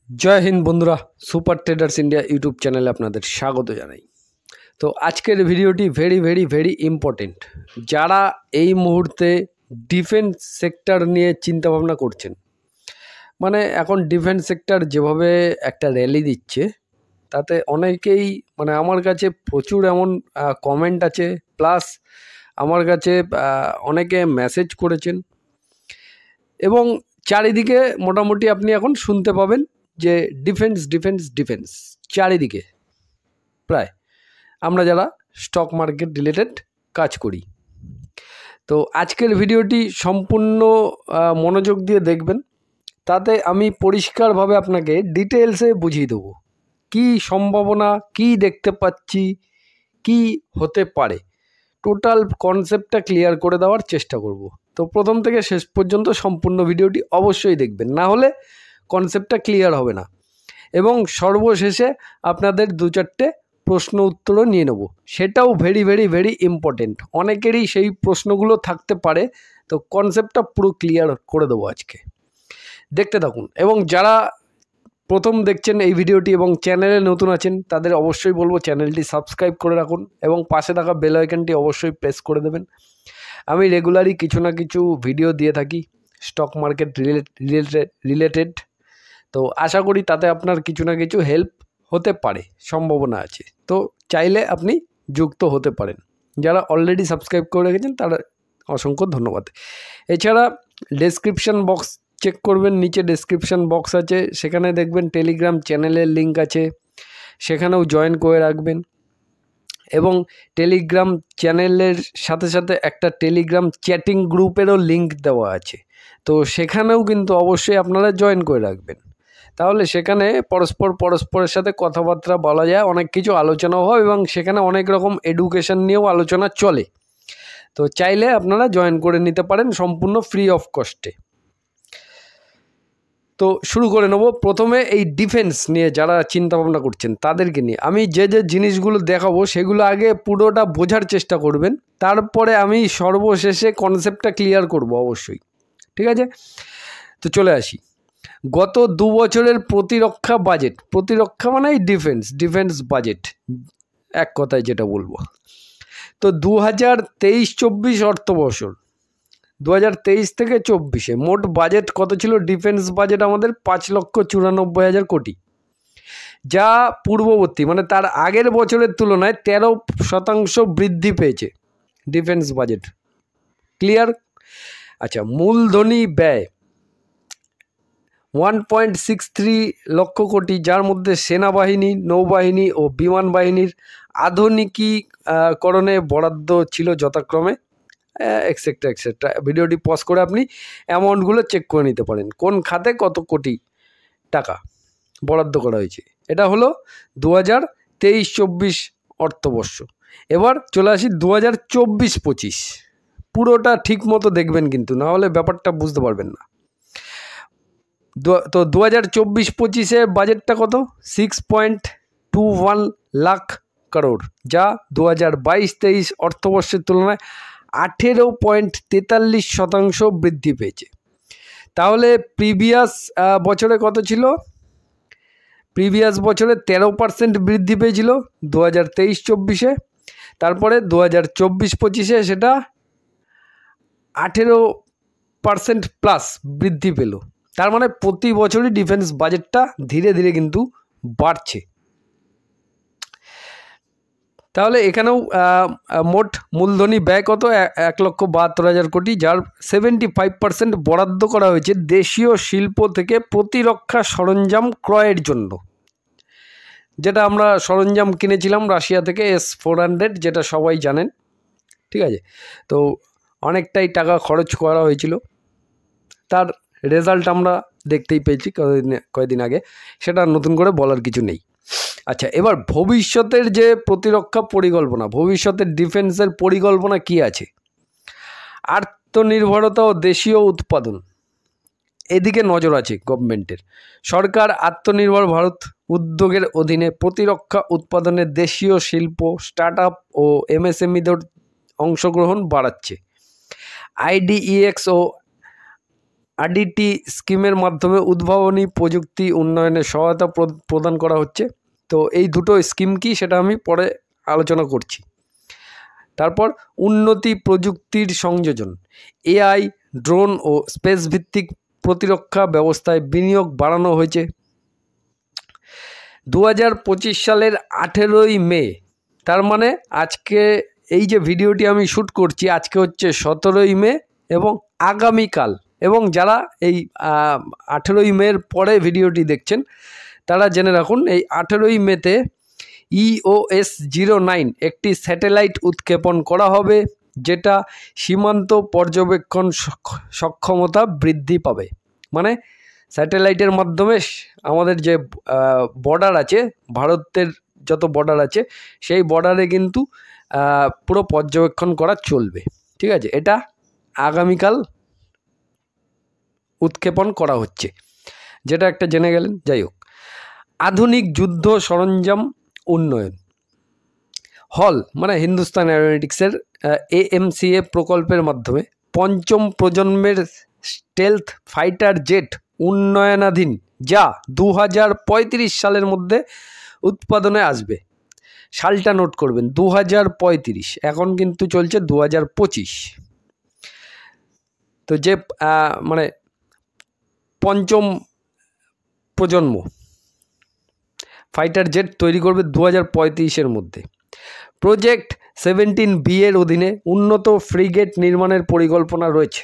জয় হিন্দ বন্ধুরা, super traders India YouTube চ্যানেলে আপনাদের স্বাগত জানাই। তো আজকের ভিডিওটি ভেরি ইম্পর্টেন্ট। যারা এই মুহূর্তে ডিফেন্স সেক্টর নিয়ে চিন্তাভাবনা করছেন, মানে এখন ডিফেন্স সেক্টর যেভাবে একটা র্যালি দিচ্ছে, তাতে অনেকেই আমার কাছে প্রচুর এমন কমেন্ট আছে, প্লাস আমার কাছে অনেকে মেসেজ করেছেন এবং চারিদিকে মোটামুটি আপনি এখন শুনতে পাবেন যে ডিফেন্স চারিদিকে প্রায়, আমরা যারা স্টক মার্কেট রিলেটেড কাজ করি। তো আজকের ভিডিওটি সম্পূর্ণ মনোযোগ দিয়ে দেখবেন, তাতে আমি পরিষ্কারভাবে আপনাকে ডিটেলসে বুঝিয়ে দেবো কি সম্ভাবনা, কি দেখতে পাচ্ছি, কি হতে পারে, টোটাল কনসেপ্টটা ক্লিয়ার করে দেওয়ার চেষ্টা করব। তো প্রথম থেকে শেষ পর্যন্ত সম্পূর্ণ ভিডিওটি অবশ্যই দেখবেন, না হলে কনসেপ্টটা ক্লিয়ার হবে না। এবং সর্বশেষে আপনাদের দু চারটে প্রশ্ন উত্তরও নিয়ে নেব, সেটাও ভেরি ইম্পর্টেন্ট। অনেকেরই সেই প্রশ্নগুলো থাকতে পারে, তো কনসেপ্টটা পুরো ক্লিয়ার করে দেবো আজকে। দেখতে থাকুন, এবং যারা প্রথম দেখছেন এই ভিডিওটি এবং চ্যানেলে নতুন আছেন, তাদের অবশ্যই বলবো চ্যানেলটি সাবস্ক্রাইব করে রাখুন এবং পাশে থাকা বেল আইকনটি অবশ্যই প্রেস করে দেবেন। আমি রেগুলারই কিছু না কিছু ভিডিও দিয়ে থাকি স্টক মার্কেট রিলেটেড, তো আশা করি তাতে আপনার কিছু না কিছু হেল্প হতে পারে, সম্ভাবনা আছে। তো চাইলে আপনি যুক্ত হতে পারেন। যারা অলরেডি সাবস্ক্রাইব করে রেখেছেন তারা অসংখ্য ধন্যবাদ। এছাড়া ডেসক্রিপশন বক্স চেক করবেন, নিচে ডেসক্রিপশন বক্স আছে, সেখানে দেখবেন টেলিগ্রাম চ্যানেলের লিঙ্ক আছে, সেখানেও জয়েন করে রাখবেন। এবং টেলিগ্রাম চ্যানেলের সাথে সাথে একটা টেলিগ্রাম চ্যাটিং গ্রুপেরও লিঙ্ক দেওয়া আছে, তো সেখানেও কিন্তু অবশ্যই আপনারা জয়েন করে রাখবেন। তাহলে সেখানে পরস্পরের সাথে কথাবার্তা বলা যায়, অনেক কিছু আলোচনাও হয় এবং সেখানে অনেক রকম এডুকেশন নিয়েও আলোচনা চলে। তো চাইলে আপনারা জয়েন করে নিতে পারেন সম্পূর্ণ ফ্রি অফ কস্টে। তো শুরু করে নেব। প্রথমে এই ডিফেন্স নিয়ে যারা চিন্তা ভাবনা করছেন তাদেরকে নিয়ে আমি যে জিনিসগুলো দেখাবো সেগুলো আগে পুরোটা বোঝার চেষ্টা করবেন, তারপরে আমি সর্বশেষে কনসেপ্টটা ক্লিয়ার করব অবশ্যই, ঠিক আছে? তো চলে আসি গত 2 বছরের প্রতিরক্ষা বাজেট, প্রতিরক্ষা মানে এই ডিফেন্স বাজেট এক কথায় যেটা বলবো। তো 2023-24 অর্থবর্ষ, 2023 থেকে 24-এ মোট বাজেট কত ছিল? ডিফেন্স বাজেট আমাদের 5,94,000 কোটি, যা পূর্ববর্তী মানে তার আগের বছরের তুলনায় 13% বৃদ্ধি পেয়েছে ডিফেন্স বাজেট। ক্লিয়ার? আচ্ছা, মূলধনী ব্যয় 1.63 লক্ষ কোটি, যার মধ্যে সেনাবাহিনী, নৌবাহিনী ও বিমান বাহিনীর আধুনিকীকরণে বরাদ্দ ছিল যথাক্রমে এক্সেট্রা। ভিডিওটি পজ করে আপনি অ্যামাউন্টগুলো চেক করে নিতে পারেন, কোন খাতে কত কোটি টাকা বরাদ্দ করা হয়েছে। এটা হলো 2023-24 অর্থবর্ষ। এবার চলে আসি 2024-25, পুরোটা ঠিক মতো দেখবেন কিন্তু, না হলে ব্যাপারটা বুঝতে পারবেন না। তো 2024-25-এর বাজেটটা কত? 6.21 লাখ করোড়, যা 2022-23 অর্থবর্ষের তুলনায় 18.43% বৃদ্ধি পেয়েছে। তাহলে প্রিভিয়াস বছরে কত ছিল? প্রিভিয়াস বছরে 13% বৃদ্ধি পেয়েছিল 2023-24-এ, তারপরে 2024-25-এ সেটা 18% প্লাস বৃদ্ধি পেল। তার মানে প্রতি বছরই ডিফেন্স বাজেটটা ধীরে ধীরে কিন্তু বাড়ছে। তাহলে এখানেও মোট মূলধনী ব্যয় কত? 1,72,000 কোটি, যার 75% বরাদ্দ করা হয়েছে দেশীয় শিল্প থেকে প্রতিরক্ষা সরঞ্জাম ক্রয়ের জন্য, যেটা আমরা সরঞ্জাম কিনেছিলাম রাশিয়া থেকে S-400, যেটা সবাই জানেন, ঠিক আছে? তো অনেকটাই টাকা খরচ করা হয়েছিল, তার রেজাল্ট আমরা দেখতেই পেয়েছি কয়েকদিন আগে, সেটা নতুন করে বলার কিছু নেই। আচ্ছা, এবার ভবিষ্যতের যে প্রতিরক্ষা পরিকল্পনা, ভবিষ্যতের ডিফেন্সের পরিকল্পনা কি আছে? আত্মনির্ভরতা ও দেশীয় উৎপাদন, এদিকে নজর আছে গভর্নমেন্টের। সরকার আত্মনির্ভর ভারত উদ্যোগের অধীনে প্রতিরক্ষা উৎপাদনে দেশীয় শিল্প, স্টার্টআপ ও MSMEদের অংশগ্রহণ বাড়াচ্ছে। IDEX ও আরডিটি স্কিমের মাধ্যমে উদ্ভাবনী প্রযুক্তি উন্নয়নে সহায়তা প্রদান করা হচ্ছে। তো এই দুটো স্কিম কি সেটা আমি পরে আলোচনা করছি। তারপর উন্নতি প্রযুক্তির সংযোজন, এআই, ড্রোন ও স্পেস ভিত্তিক প্রতিরক্ষা ব্যবস্থায় বিনিয়োগ বাড়ানো হয়েছে। 2025 সালের 18ই মে, তার মানে আজকে এই যে ভিডিওটি আমি শ্যুট করছি আজকে হচ্ছে 17ই মে এবং আগামীকাল, এবং যারা এই 18ই মের পরে ভিডিওটি দেখছেন তারা জেনে রাখুন এই 18ই মেতে EOS-09 একটি স্যাটেলাইট উৎক্ষেপণ করা হবে, যেটা সীমান্ত পর্যবেক্ষণ সক্ষমতা বৃদ্ধি পাবে। মানে স্যাটেলাইটের মাধ্যমে আমাদের যে বর্ডার আছে, ভারতের যত বর্ডার আছে সেই বর্ডারে কিন্তু পুরো পর্যবেক্ষণ করা চলবে। ঠিক আছে, এটা আগামীকাল উৎক্ষেপণ করা হচ্ছে, যেটা একটা জেনে গেলেন। যাই হোক, আধুনিক যুদ্ধ সরঞ্জাম উন্নয়ন, হল মানে হিন্দুস্তান এরোনটিক্সের AMCA প্রকল্পের মাধ্যমে পঞ্চম প্রজন্মের স্টেলথ ফাইটার জেট উন্নয়নাধীন, যা 2035 সালের মধ্যে উৎপাদনে আসবে। সালটা নোট করবেন 2035, এখন কিন্তু চলছে 2025। তো যে মানে পঞ্চম প্রজন্ম ফাইটার জেট তৈরি করবে 2035-এর মধ্যে। প্রজেক্ট 17B এর অধীনে উন্নত ফ্রিগেট নির্মাণের পরিকল্পনা রয়েছে।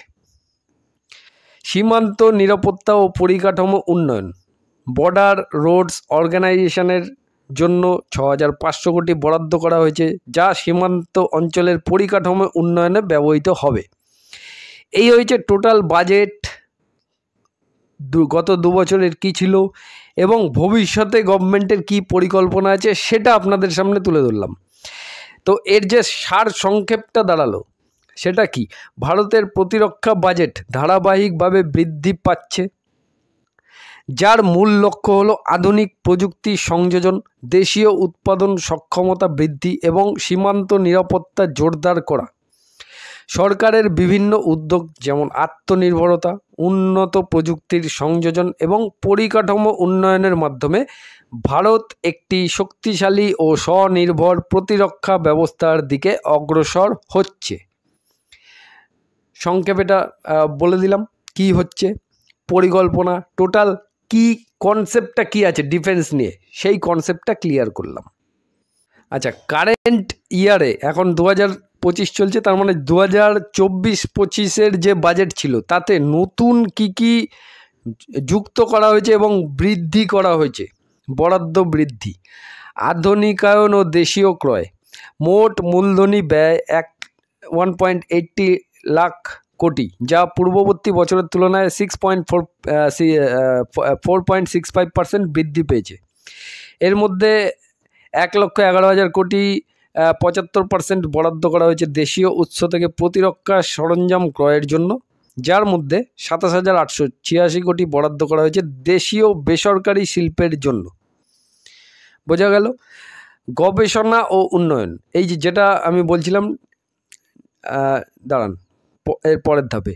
সীমান্ত নিরাপত্তা ও পরিকাঠামো উন্নয়ন, বর্ডার রোডস অর্গানাইজেশনের জন্য 6500 কোটি বরাদ্দ করা হয়েছে, যা সীমান্ত অঞ্চলের পরিকাঠামো উন্নয়নে ব্যবহৃত হবে। এই হয়েছে টোটাল বাজেট গত 2 বছরের কী ছিল এবং ভবিষ্যতে গভর্নমেন্টের কী পরিকল্পনা আছে সেটা আপনাদের সামনে তুলে ধরলাম। তো এর যে সার সংক্ষেপটা দাঁড়ালো সেটা কি, ভারতের প্রতিরক্ষা বাজেট ধারাবাহিকভাবে বৃদ্ধি পাচ্ছে, যার মূল লক্ষ্য হলো আধুনিক প্রযুক্তি সংযোজন, দেশীয় উৎপাদন সক্ষমতা বৃদ্ধি এবং সীমান্ত নিরাপত্তা জোরদার করা। সরকারের বিভিন্ন উদ্যোগ যেমন আত্মনির্ভরতা, উন্নত প্রযুক্তির সংযোজন এবং পরিকাঠামো উন্নয়নের মাধ্যমে ভারত একটি শক্তিশালী ও স্বনির্ভর প্রতিরক্ষা ব্যবস্থার দিকে অগ্রসর হচ্ছে। সংক্ষেপে এটা বলে দিলাম কি হচ্ছে পরিকল্পনা, টোটাল কি কনসেপ্টটা কি আছে ডিফেন্স নিয়ে, সেই কনসেপ্টটা ক্লিয়ার করলাম। আচ্ছা, কারেন্ট ইয়ারে এখন 2025 চলছে, তার মানে 2024-25-এর যে বাজেট ছিল তাতে নতুন কি যুক্ত করা হয়েছে এবং বৃদ্ধি করা হয়েছে। বরাদ্দ বৃদ্ধি, আধুনিকায়ন ও দেশীয় ক্রয়, মোট মূলধনী ব্যয় 1.80 লাখ কোটি, যা পূর্ববর্তী বছরের তুলনায় 4.65% বৃদ্ধি পেয়েছে। এর মধ্যে 1,11,000 কোটি 75% বরাদ্দ করা হয়েছে দেশীয় উৎস থেকে প্রতিরক্ষা সরঞ্জাম ক্রয়ের জন্য, যার মধ্যে 27,886 কোটি বরাদ্দ করা হয়েছে দেশীয় বেসরকারি শিল্পের জন্য। বোঝা গেল? গবেষণা ও উন্নয়ন, এই যেটা আমি বলছিলাম, দাঁড়ান এর পরের ধাপে,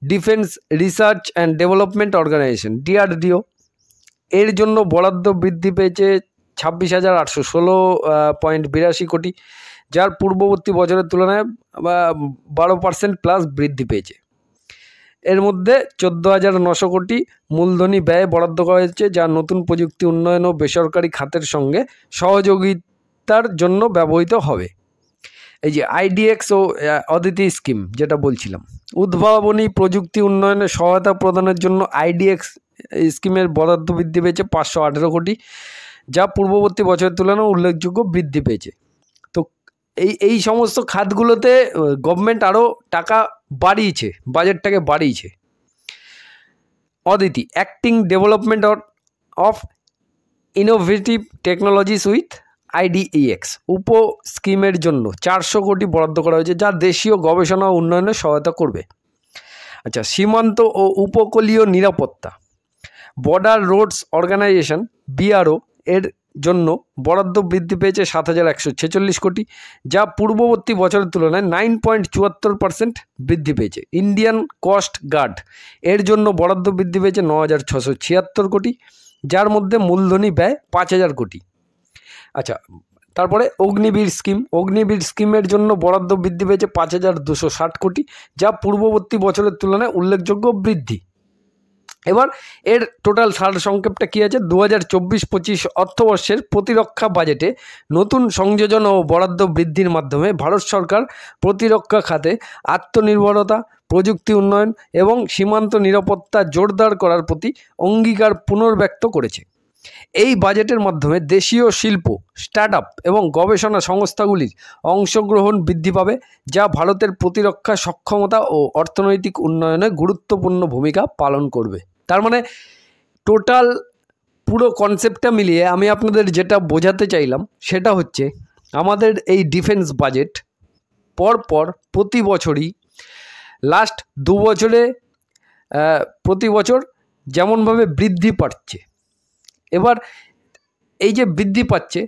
defence research and development organisation DRDO, এর জন্য বরাদ্দ বৃদ্ধি পেয়েছে 26,816.82 কোটি, যার পূর্ববর্তী বছরের তুলনায় 12% প্লাস বৃদ্ধি পেয়েছে। এর মধ্যে 14,900 কোটি মূলধনী ব্যয় বরাদ্দ করা হয়েছে, যা নতুন প্রযুক্তি উন্নয়ন ও বেসরকারি খাতের সঙ্গে সহযোগিতার জন্য ব্যবহৃত হবে। এই যে IDX ও অদিতি স্কিম যেটা বলছিলাম, উদ্ভাবনী প্রযুক্তি উন্নয়নে সহায়তা প্রদানের জন্য IDX স্কিমের বরাদ্দ বৃদ্ধি পেয়েছে 518 কোটি, যা পূর্ববর্তী বছরের তুলনায় উল্লেখযোগ্য বৃদ্ধি পেয়েছে। তো এই সমস্ত খাতগুলোতে গভর্নমেন্ট আরও টাকা বাড়িয়েছে, বাজেটটাকে বাড়িয়েছে। Aditi, acting development of innovative technologies with IDEX উপ স্কিমের জন্য 400 কোটি বরাদ্দ করা হয়েছে, যা দেশীয় গবেষণা ও উন্নয়নে সহায়তা করবে। আচ্ছা, সীমান্ত ও উপকূলীয় নিরাপত্তা, বর্ডার রোডস অর্গানাইজেশন BRO এর জন্য বরাদ্দ বৃদ্ধি পেয়েছে 7,146 কোটি, যা পূর্ববর্তী বছরের তুলনায় 9.74% বৃদ্ধি পেয়েছে। ইন্ডিয়ান কোস্ট গার্ড এর জন্য বরাদ্দ বৃদ্ধি পেয়েছে 9,676 কোটি, যার মধ্যে মূলধনী ব্যয় 5,000 কোটি। আচ্ছা, তারপরে অগ্নিবীর স্কিমের জন্য বরাদ্দ বৃদ্ধি পেয়েছে 5,260 কোটি, যা পূর্ববর্তী বছরের তুলনায় উল্লেখযোগ্য বৃদ্ধি। এবার এর টোটাল সারসংক্ষেপটা কী আছে? 2024-25 অর্থবর্ষের প্রতিরক্ষা বাজেটে নতুন সংযোজন ও বরাদ্দ বৃদ্ধির মাধ্যমে ভারত সরকার প্রতিরক্ষা খাতে আত্মনির্ভরতা, প্রযুক্তি উন্নয়ন এবং সীমান্ত নিরাপত্তা জোরদার করার প্রতি অঙ্গীকার পুনর্ব্যক্ত করেছে। এই বাজেটের মাধ্যমে দেশীয় শিল্প, স্টার্টআপ এবং গবেষণা সংস্থাগুলির অংশগ্রহণ বৃদ্ধি পাবে, যা ভারতের প্রতিরক্ষা সক্ষমতা ও অর্থনৈতিক উন্নয়নে গুরুত্বপূর্ণ ভূমিকা পালন করবে। তার মানে টোটাল পুরো কনসেপ্টটা মিলিয়ে আমি আপনাদের যেটা বোঝাতে চাইলাম সেটা হচ্ছে, আমাদের এই ডিফেন্স বাজেট পরপর প্রতি বছরই লাস্ট 2 বছরে প্রতি বছর যেমনভাবে বৃদ্ধি পাচ্ছে, এবার এই যে বৃদ্ধি পাচ্ছে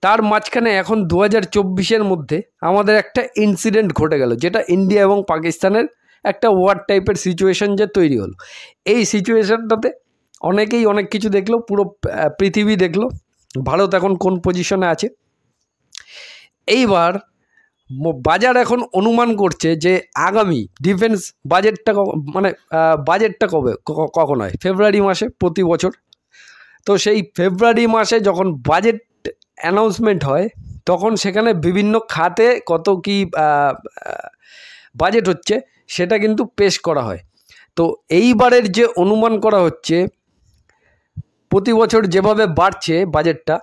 তার মাঝখানে এখন 2024-এর মধ্যে আমাদের একটা ইনসিডেন্ট ঘটে গেল, যেটা ইন্ডিয়া এবং পাকিস্তানের একটা ওয়ার টাইপের সিচুয়েশন যে তৈরি হলো। এই সিচুয়েশনটাতে অনেকেই অনেক কিছু দেখলো, পুরো পৃথিবী দেখলো ভারত এখন কোন পজিশনে আছে। এইবার বাজার এখন অনুমান করছে যে আগামী ডিফেন্স বাজেটটা বাজেটটা কখন হয়? ফেব্রুয়ারি মাসে প্রতি বছর। তো সেই ফেব্রুয়ারি মাসে যখন বাজেট অ্যানাউন্সমেন্ট হয় তখন সেখানে বিভিন্ন খাতে কত কি বাজেট হচ্ছে সেটা কিন্তু পেশ করা হয়। তো এইবারের যে অনুমান করা হচ্ছে প্রতি বছর যেভাবে বাড়ছে বাজেটটা,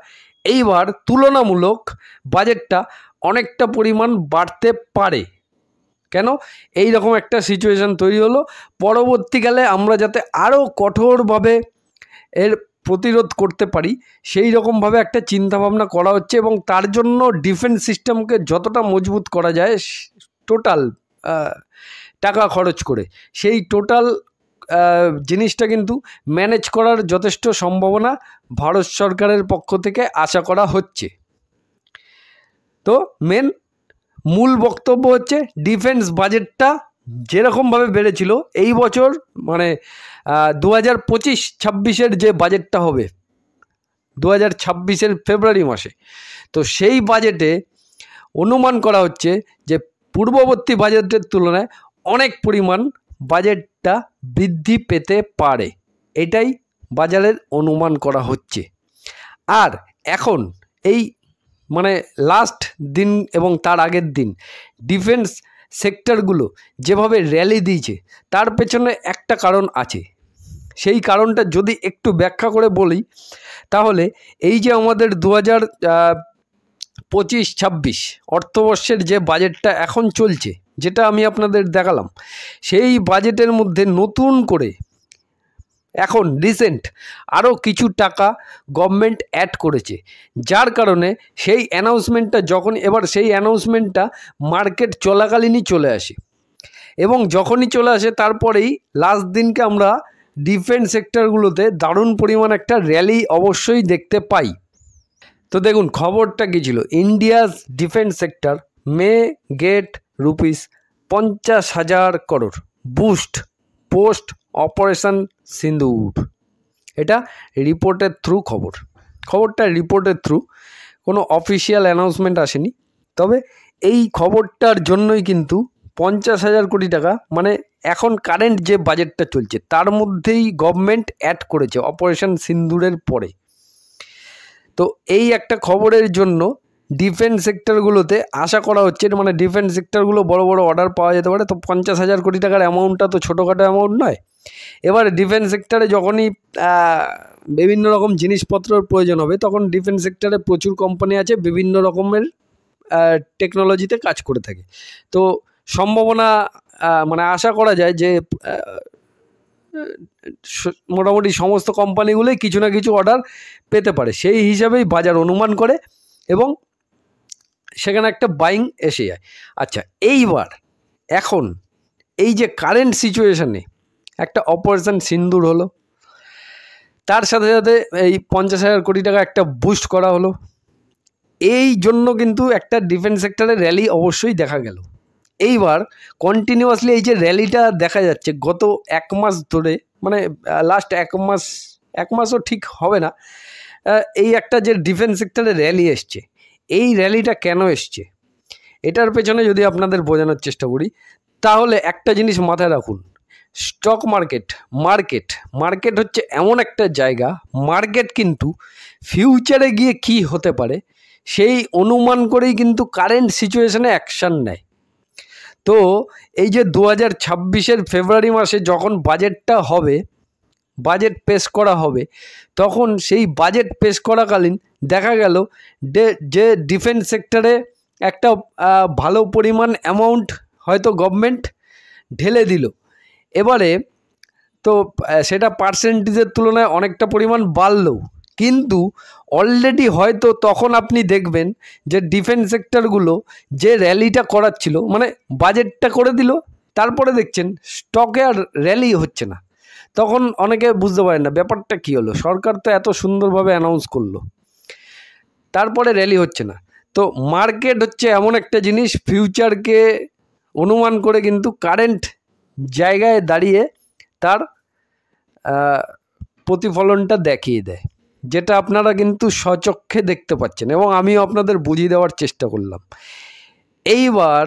এইবার তুলনামূলক বাজেটটা অনেকটা পরিমাণ বাড়তে পারে। কেন? এই রকম একটা সিচুয়েশন তৈরি হলো। পরবর্তীকালে আমরা যাতে আরও কঠোরভাবে এর প্রতিরোধ করতে পারি সেই রকমভাবে একটা চিন্তাভাবনা করা হচ্ছে, এবং তার জন্য ডিফেন্স সিস্টেমকে যতটা মজবুত করা যায় টোটাল টাকা খরচ করে, সেই টোটাল জিনিসটা কিন্তু ম্যানেজ করার যথেষ্ট সম্ভাবনা ভারত সরকারের পক্ষ থেকে আশা করা হচ্ছে। তো মূল বক্তব্য হচ্ছে, ডিফেন্স বাজেটটা যেরকমভাবে বেড়েছিল এই বছর, মানে 2025-26-এর যে বাজেটটা হবে 2026-এর ফেব্রুয়ারি মাসে, তো সেই বাজেটে অনুমান করা হচ্ছে যে পূর্ববর্তী বাজেটের তুলনায় অনেক পরিমাণ বাজেটটা বৃদ্ধি পেতে পারে, এটাই বাজারের অনুমান করা হচ্ছে। আর এখন এই লাস্ট দিন এবং তার আগের দিন ডিফেন্স সেক্টরগুলো যেভাবে র্যালি দিয়েছে তার পেছনে একটা কারণ আছে। সেই কারণটা যদি একটু ব্যাখ্যা করে বলি তাহলে এই যে আমাদের 2025-26 অর্থবর্ষের যে বাজেটটা এখন চলছে, যেটা আমি আপনাদের দেখালাম, সেই বাজেটের মধ্যে নতুন করে এখন রিসেন্ট আরও কিছু টাকা গভর্নমেন্ট অ্যাড করেছে, যার কারণে সেই অ্যানাউন্সমেন্টটা মার্কেট চলাকালীনই চলে আসে, এবং যখনই চলে আসে তারপরেই লাস্ট দিনকে আমরা ডিফেন্স সেক্টরগুলোতে দারুণ পরিমাণ একটা র্যালি অবশ্যই দেখতে পাই। তো দেখুন খবরটা কী ছিল, India's defence sector may get ₹50,000 crore boost post operation সিন্দুর। এটা রিপোর্টের থ্রু খবরটা রিপোর্টের থ্রু, কোনো অফিসিয়াল অ্যানাউন্সমেন্ট আসেনি। তবে এই খবরটার জন্যই কিন্তু 50,000 কোটি টাকা, এখন কারেন্ট যে বাজেটটা চলছে তার মধ্যেই গভর্নমেন্ট অ্যাড করেছে অপারেশন সিন্দুরের পরে। তো এই একটা খবরের জন্য ডিফেন্স সেক্টরগুলোতে আশা করা হচ্ছে, ডিফেন্স সেক্টরগুলো বড় বড় অর্ডার পাওয়া যেতে পারে। তো 50,000 কোটি টাকার অ্যামাউন্টটা তো ছোটোখাটো অ্যামাউন্ট নয়। এবার ডিফেন্স সেক্টরে যখনই বিভিন্ন রকম জিনিসপত্রের প্রয়োজন হবে তখন ডিফেন্স সেক্টরে প্রচুর কোম্পানি আছে, বিভিন্ন রকমের টেকনোলজিতে কাজ করে থাকে। তো সম্ভাবনা আশা করা যায় যে মোটামুটি সমস্ত কোম্পানিগুলোই কিছু না কিছু অর্ডার পেতে পারে, সেই হিসাবেই বাজার অনুমান করে এবং সেখানে একটা বাইং এসে যায়। আচ্ছা, এইবার এখন এই যে কারেন্ট সিচুয়েশানে একটা অপারেশন সিন্দুর হলো, তার সাথে সাথে এই 50,000 কোটি টাকা একটা বুস্ট করা হলো। এই জন্য কিন্তু একটা ডিফেন্স সেক্টরে র্যালি অবশ্যই দেখা গেল। এইবার কন্টিনিউয়াসলি এই যে র্যালিটা দেখা যাচ্ছে গত 1 মাস ধরে, মানে লাস্ট 1 মাসও ঠিক হবে না, এই একটা যে ডিফেন্স সেক্টরে র্যালি এসছে, এই র্যালিটা কেন এসছে এটার পেছনে যদি আপনাদের বোঝানোর চেষ্টা করি, তাহলে একটা জিনিস মাথায় রাখুন। স্টক মার্কেট হচ্ছে এমন একটা জায়গা, মার্কেট কিন্তু ফিউচারে গিয়ে কি হতে পারে সেই অনুমান করেই কিন্তু কারেন্ট সিচুয়েশনে অ্যাকশান নেয়। তো এই যে 2026-এর ফেব্রুয়ারি মাসে যখন বাজেটটা হবে, বাজেট পেশ করা হবে, তখন সেই বাজেট পেশ করাকালীন দেখা গেল যে ডিফেন্স সেক্টরে একটা ভালো পরিমাণ অ্যামাউন্ট হয়তো গভর্নমেন্ট ঢেলে দিল। এবারে তো সেটা পার্সেন্টেজের তুলনায় অনেকটা পরিমাণ বাড়লো, কিন্তু অলরেডি হয়তো তখন আপনি দেখবেন যে ডিফেন্স সেক্টরগুলো যে র্যালিটা করাচ্ছিল, মানে বাজেটটা করে দিল, তারপরে দেখছেন স্টকে আর র্যালি হচ্ছে না। তখন অনেকে বুঝতে পারেন না ব্যাপারটা কী হলো, সরকার তো এত সুন্দরভাবে অ্যানাউন্স করলো, তারপরে র্যালি হচ্ছে না। তো মার্কেট হচ্ছে এমন একটা জিনিস, ফিউচারকে অনুমান করে কিন্তু কারেন্ট জায়গায় দাঁড়িয়ে তার প্রতিফলনটা দেখিয়ে দেয়, যেটা আপনারা কিন্তু স্বচক্ষে দেখতে পাচ্ছেন এবং আমিও আপনাদের বুঝিয়ে দেওয়ার চেষ্টা করলাম। এইবার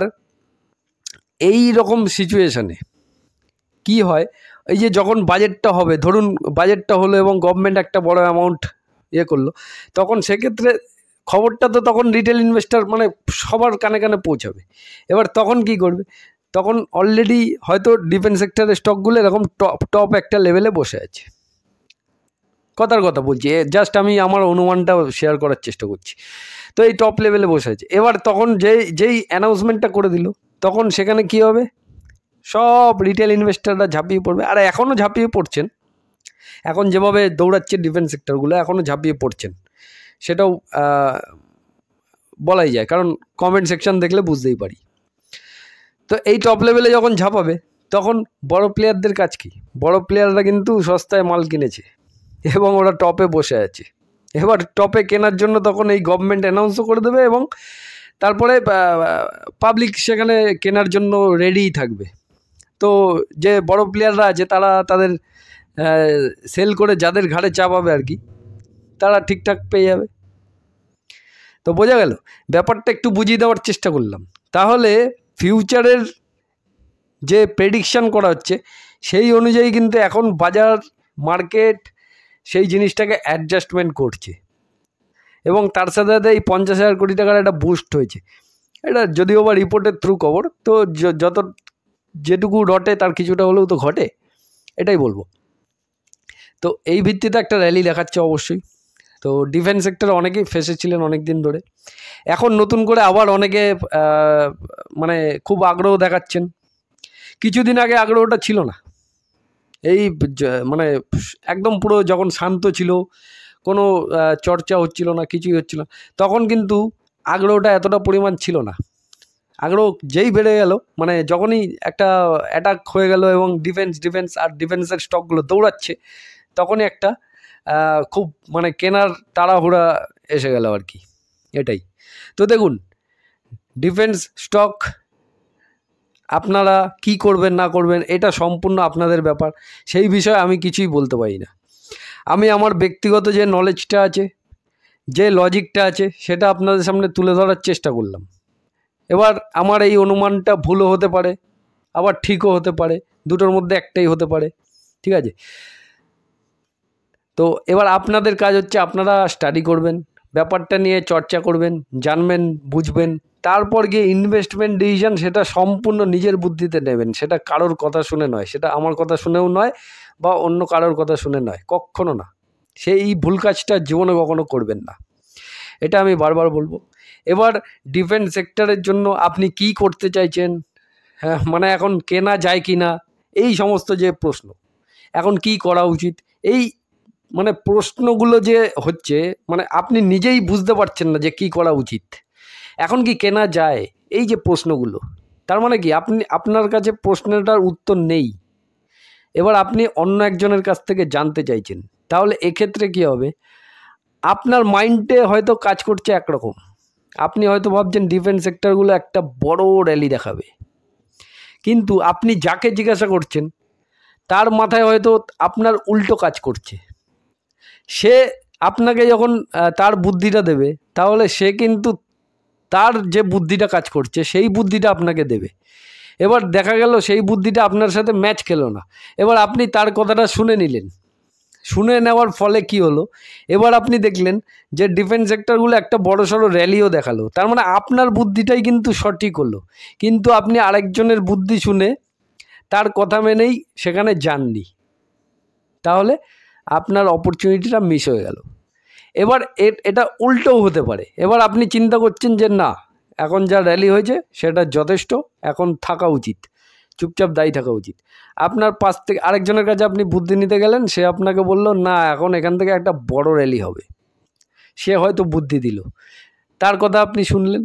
এই রকম সিচুয়েশানে কি হয়, এই যে যখন বাজেটটা হবে, ধরুন বাজেটটা হলো এবং গভর্নমেন্ট একটা বড় অ্যামাউন্ট করলো, তখন সেক্ষেত্রে খবরটা তো তখন রিটেল ইনভেস্টর মানে সবার কানে কানে পৌঁছাবে। এবার তখন কি করবে, তখন অলরেডি হয়তো ডিফেন্স সেক্টরের স্টকগুলো এরকম টপ একটা লেভেলে বসে আছে। কথার কথা বলছি, জাস্ট আমি আমার অনুমানটা শেয়ার করার চেষ্টা করছি। তো এই টপ লেভেলে বসে আছে। এবার তখন যেই অ্যানাউন্সমেন্টটা করে দিল, তখন সেখানে কি হবে, সব রিটেল ইনভেস্টররা ঝাঁপিয়ে পড়বে। আর এখনও ঝাঁপিয়ে পড়ছেন, এখন যেভাবে দৌড়াচ্ছে ডিফেন্স সেক্টরগুলো এখনও ঝাঁপিয়ে পড়ছেন, সেটাও বলাই যায়, কারণ কমেন্ট সেকশন দেখলে বুঝতেই পারি। তো এই টপ লেভেলে যখন ঝাঁপাবে, তখন বড় প্লেয়ারদের কাজ কি, বড় প্লেয়াররা কিন্তু সস্তায় মাল কিনেছে এবং ওরা টপে বসে আছে। এবার টপে কেনার জন্য তখন এই গভর্নমেন্ট অ্যানাউন্সও করে দেবে এবং তারপরে পাবলিক সেখানে কেনার জন্য রেডিই থাকবে। তো যে বড় প্লেয়াররা আছে তারা তাদের সেল করে যাদের ঘাড়ে চাপাবে আর কি, তারা ঠিকঠাক পেয়ে যাবে। তো বোঝা গেল ব্যাপারটা, একটু বুঝিয়ে দেওয়ার চেষ্টা করলাম। তাহলে ফিউচারের যে প্রেডিকশান করা হচ্ছে সেই অনুযায়ী কিন্তু এখন বাজার মার্কেট সেই জিনিসটাকে অ্যাডজাস্টমেন্ট করছে এবং তার সাথে সাথে এই 50,000 কোটি টাকার একটা বুস্ট হয়েছে। এটা যদিও বা রিপোর্টের থ্রু খবর, তো যেটুকু রটে তার কিছুটা হলেও তো ঘটে, এটাই বলবো। তো এই ভিত্তিতে একটা র্যালি দেখাচ্ছে অবশ্যই। তো ডিফেন্স সেক্টরে অনেকেই ফেসেছিলেন অনেক দিন ধরে, এখন নতুন করে আবার অনেকে মানে খুব আগ্রহ দেখাচ্ছেন। কিছুদিন আগে আগ্রহটা ছিল না, এই মানে একদম পুরো যখন শান্ত ছিল, কোনো চর্চা হচ্ছিল না, কিছুই হচ্ছিল না, তখন কিন্তু আগ্রহটা এতটা পরিমাণ ছিল না। আগ্রহ যেই বেড়ে গেল, মানে যখনই একটা অ্যাটাক হয়ে গেল এবং ডিফেন্স আর ডিফেন্সের স্টকগুলো দৌড়াচ্ছে, তখনই একটা খুব মানে কেনার তাড়াহুড়া এসে গেল আর কি, এটাই। তো দেখুন, ডিফেন্স স্টক আপনারা কি করবেন না করবেন এটা সম্পূর্ণ আপনাদের ব্যাপার, সেই বিষয়ে আমি কিছুই বলতে পারি না। আমি আমার ব্যক্তিগত যে নলেজটা আছে, যে লজিকটা আছে, সেটা আপনাদের সামনে তুলে ধরার চেষ্টা করলাম। এবার আমার এই অনুমানটা ভুলও হতে পারে, আবার ঠিকও হতে পারে, দুটোর মধ্যে একটাই হতে পারে, ঠিক আছে। তো এবার আপনাদের কাজ হচ্ছে আপনারা স্টাডি করবেন, ব্যাপারটা নিয়ে চর্চা করবেন, জানবেন, বুঝবেন, তারপর গিয়ে ইনভেস্টমেন্ট ডিসিশন সেটা সম্পূর্ণ নিজের বুদ্ধিতে নেবেন। সেটা কারোর কথা শুনে নয়, সেটা আমার কথা শুনেও নয়, বা অন্য কারোর কথা শুনে নয়, কখনো না। সেই ভুল কাজটা জীবনে কখনো করবেন না, এটা আমি বারবার বলবো। এবার ডিফেন্স সেক্টরের জন্য আপনি কি করতে চাইছেন, হ্যাঁ, মানে এখন কেনা যায় কি না, এই সমস্ত যে প্রশ্ন, এখন কি করা উচিত, এই মানে প্রশ্নগুলো যে হচ্ছে, মানে আপনি নিজেই বুঝতে পারছেন না যে কি করা উচিত, এখন কি কেনা যায়, এই যে প্রশ্নগুলো, তার মানে কি আপনার কাছে প্রশ্নটার উত্তর নেই। এবার আপনি অন্য একজনের কাছ থেকে জানতে চাইছেন তাহলে এক্ষেত্রে কী হবে, আপনার মাইন্ডে হয়তো কাজ করছে একরকম, আপনি হয়তো ভাবছেন ডিফেন্স সেক্টরগুলো একটা বড় র্যালি দেখাবে, কিন্তু আপনি যাকে জিজ্ঞাসা করছেন তার মাথায় হয়তো আপনার উল্টো কাজ করছে। সে আপনাকে যখন তার বুদ্ধিটা দেবে, তাহলে সে কিন্তু তার যে বুদ্ধিটা কাজ করছে সেই বুদ্ধিটা আপনাকে দেবে। এবার দেখা গেল সেই বুদ্ধিটা আপনার সাথে ম্যাচ খেলো না, এবার আপনি তার কথাটা শুনে নিলেন, শুনে নেওয়ার ফলে কি হলো, এবার আপনি দেখলেন যে ডিফেন্স সেক্টরগুলো একটা বড়সড় র্যালিও দেখালো, তার মানে আপনার বুদ্ধিটাই কিন্তু সঠিক হলো, কিন্তু আপনি আরেকজনের বুদ্ধি শুনে তার কথা মেনেই সেখানে যাননি, তাহলে আপনার অপরচুনিটিটা মিস হয়ে গেল। এবার এটা উল্টোও হতে পারে, এবার আপনি চিন্তা করছেন যে না, এখন যা র্যালি হয়েছে সেটা যথেষ্ট, এখন থাকা উচিত, চুপচাপ দায়ী থাকা উচিত। আপনার পাশ থেকে আরেকজনের কাছে আপনি বুদ্ধি নিতে গেলেন, সে আপনাকে বলল না, এখন এখান থেকে একটা বড় র্যালি হবে, সে হয়তো বুদ্ধি দিল, তার কথা আপনি শুনলেন,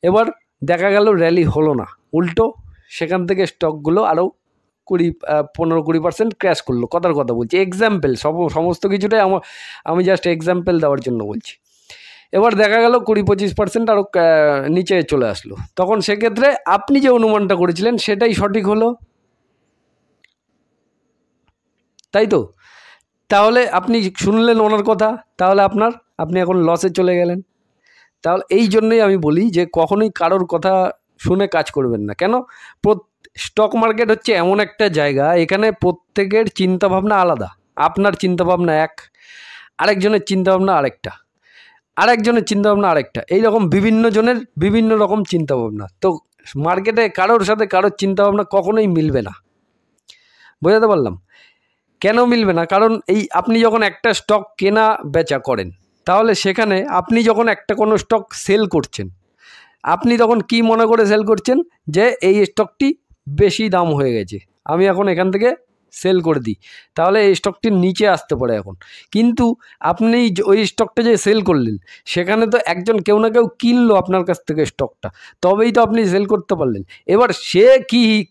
এবার দেখা গেল র্যালি হলো না, উল্টো সেখান থেকে স্টকগুলো আরও 15-20% ক্র্যাশ করলো। কথার কথা বলছি, এক্সাম্পল, সমস্ত কিছুটাই আমি জাস্ট এক্সাম্পল দেওয়ার জন্য বলছি। এবার দেখা গেল 20-25% আরও নিচে চলে আসলো, তখন সেক্ষেত্রে আপনি যে অনুমানটা করেছিলেন সেটাই সঠিক হলো, তাই তো? তাহলে আপনি শুনলেন ওনার কথা, তাহলে আপনি এখন লসে চলে গেলেন। তাহলে এই জন্যই আমি বলি যে কখনোই কারোর কথা শুনে কাজ করবেন না। কেন? স্টক মার্কেট হচ্ছে এমন একটা জায়গা, এখানে প্রত্যেকের চিন্তাভাবনা আলাদা। আপনার চিন্তাভাবনা এক, আরেকজনের চিন্তাভাবনা আরেকটা, আরেকজনের চিন্তাভাবনা আরেকটা, এইরকম বিভিন্ন জনের বিভিন্ন রকম চিন্তাভাবনা। তো মার্কেটে কারোর সাথে কারোর চিন্তাভাবনা কখনোই মিলবে না। বোঝাতে পারলাম? কেন মিলবে না? কারণ আপনি যখন একটা স্টক কেনা বেচা করেন, তাহলে সেখানে আপনি যখন একটা কোনো স্টক সেল করছেন, আপনি তখন কি মনে করে সেল করছেন, যে এই স্টকটি বেশি দাম হয়ে গেছে, আমি এখন এখান থেকে সেল করে দিই, তাহলে এই স্টকটির নিচে আসতে পারে এখন। কিন্তু আপনি ওই স্টকটা যে সেল করলেন, সেখানে তো একজন কেউ না কেউ কিনলো আপনার কাছ থেকে স্টকটা, তবেই তো আপনি সেল করতে পারলেন। এবার সে